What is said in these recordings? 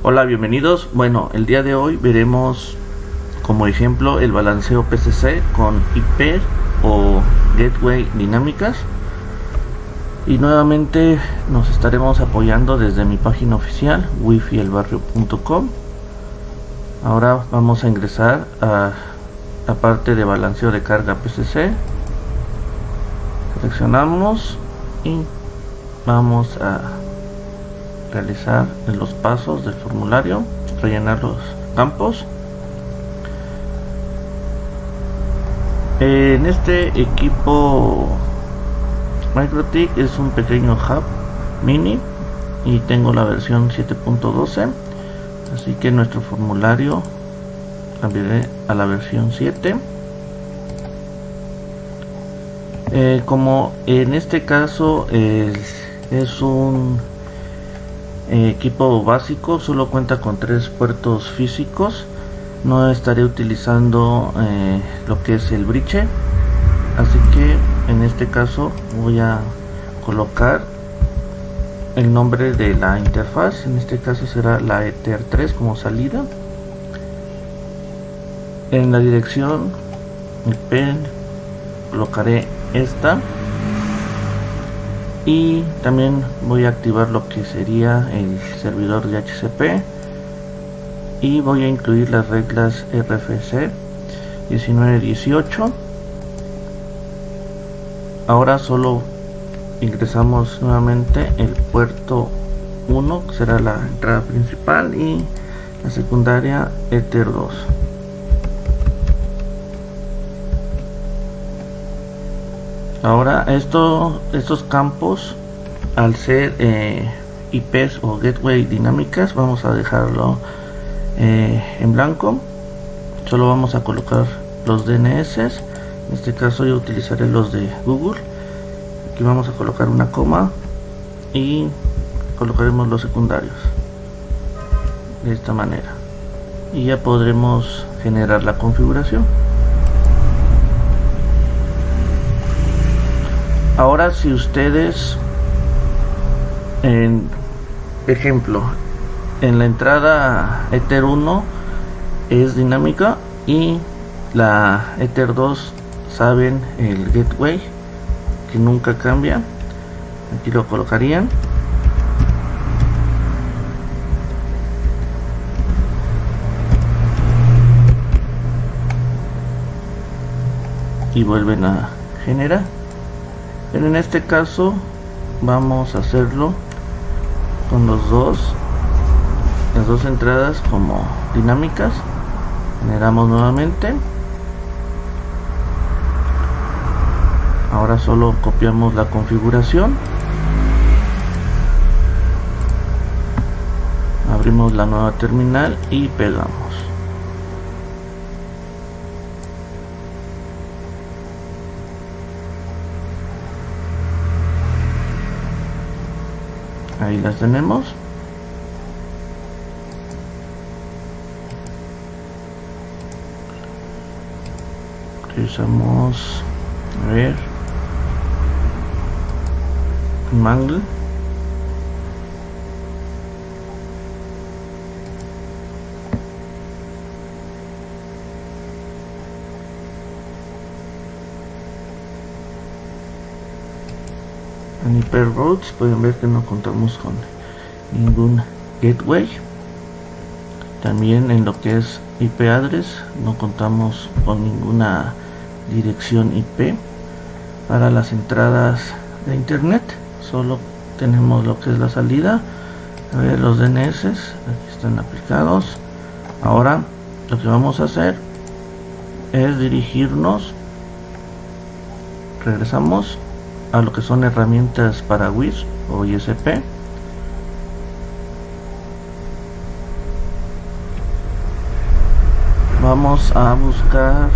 Hola, bienvenidos. Bueno, el día de hoy veremos como ejemplo el balanceo PCC con IP o Gateway dinámicas, y nuevamente nos estaremos apoyando desde mi página oficial wifielbarrio.com. Ahora vamos a ingresar a la parte de balanceo de carga PCC. Seleccionamos y vamos a realizar los pasos del formulario, rellenar los campos. En este equipo MikroTik es un pequeño hub mini y tengo la versión 7.12, así que nuestro formulario cambiaré a la versión 7. Como en este caso es un equipo básico, solo cuenta con 3 puertos físicos, no estaré utilizando lo que es el bridge, así que en este caso voy a colocar el nombre de la interfaz. En este caso será la Ether 3 como salida. En la dirección IP colocaré esta, y también voy a activar lo que sería el servidor de DHCP, y voy a incluir las reglas RFC 1918. Ahora solo ingresamos nuevamente el puerto 1, que será la entrada principal, y la secundaria Ether 2. Ahora estos campos, al ser IPs o Gateway dinámicas, vamos a dejarlo en blanco. Solo vamos a colocar los DNS. En este caso yo utilizaré los de Google. Aquí vamos a colocar una coma y colocaremos los secundarios de esta manera, y ya podremos generar la configuración. Ahora, si ustedes, en ejemplo, en la entrada Ether 1 es dinámica y la Ether 2 saben el gateway que nunca cambia, aquí lo colocarían. Y vuelven a generar. Pero en este caso vamos a hacerlo con las dos entradas como dinámicas. Generamos nuevamente. Ahora solo copiamos la configuración, abrimos la nueva terminal y pegamos. Ahí las tenemos. Utilizamos, a ver, Mangle. En Hyperroutes pueden ver que no contamos con ningún gateway. También en lo que es IP address no contamos con ninguna dirección IP para las entradas de internet. Solo tenemos lo que es la salida. A ver, los DNS aquí están aplicados. Ahora lo que vamos a hacer es dirigirnos, regresamos a lo que son herramientas para WIS o ISP. Vamos a buscar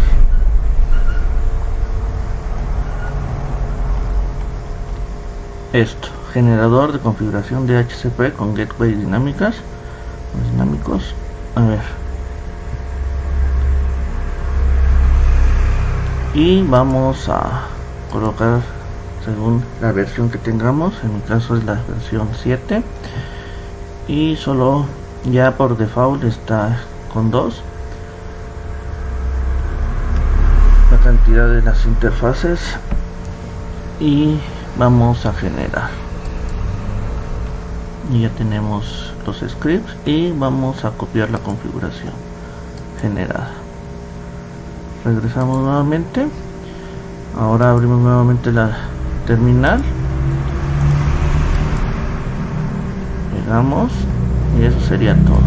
esto, generador de configuración de DHCP con gateway dinámicos. A ver, y vamos a colocar según la versión que tengamos. En mi caso es la versión 7 y solo Ya por default está con 2. La cantidad de las interfaces, y vamos a generar, y ya tenemos los scripts y vamos a copiar la configuración generada. Regresamos nuevamente. Ahora abrimos nuevamente la terminal, pegamos y eso sería todo.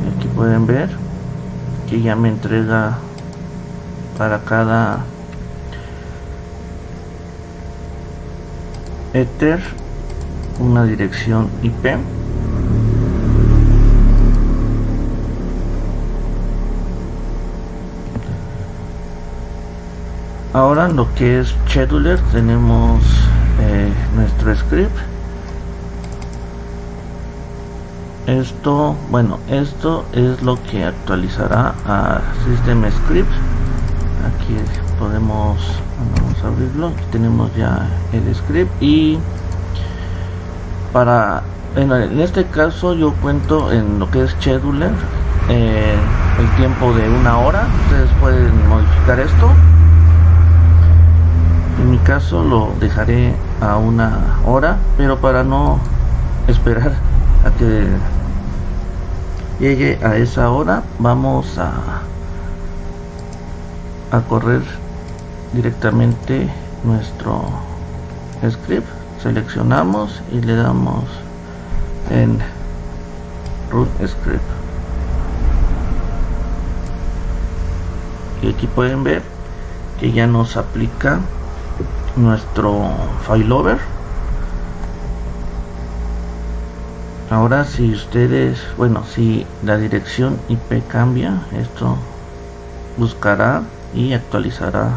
Y aquí pueden ver que ya me entrega para cada Ether una dirección IP. Ahora lo que es scheduler, tenemos nuestro script. Esto es lo que actualizará a System Script. Aquí podemos, vamos a abrirlo. Aquí tenemos ya el script, y en este caso yo cuento en lo que es scheduler el tiempo de 1 hora. Ustedes pueden modificar esto. En mi caso lo dejaré a 1 hora, pero para no esperar a que llegue a esa hora, vamos a correr directamente nuestro script. Seleccionamos y le damos en Run Script, y aquí pueden ver que ya nos aplica nuestro failover. Ahora si ustedes, si la dirección IP cambia, esto buscará y actualizará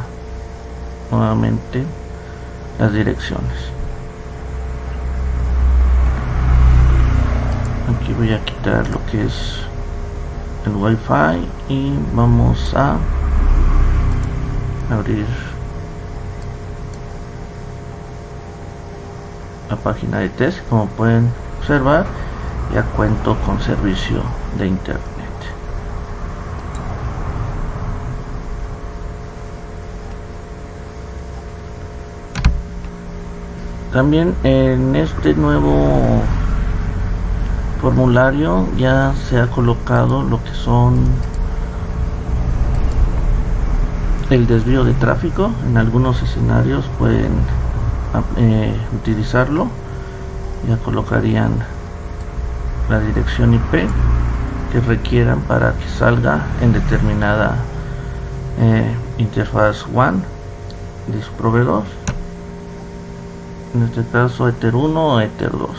nuevamente las direcciones. Aquí voy a quitar lo que es el Wi-Fi y vamos a abrir la página de test. Como pueden observar, ya cuento con servicio de internet. También en este nuevo formulario ya se ha colocado lo que son el desvío de tráfico. En algunos escenarios pueden utilizarlo. Ya colocarían la dirección IP que requieran para que salga en determinada interfaz WAN de su proveedor, en este caso Ether 1 o Ether 2.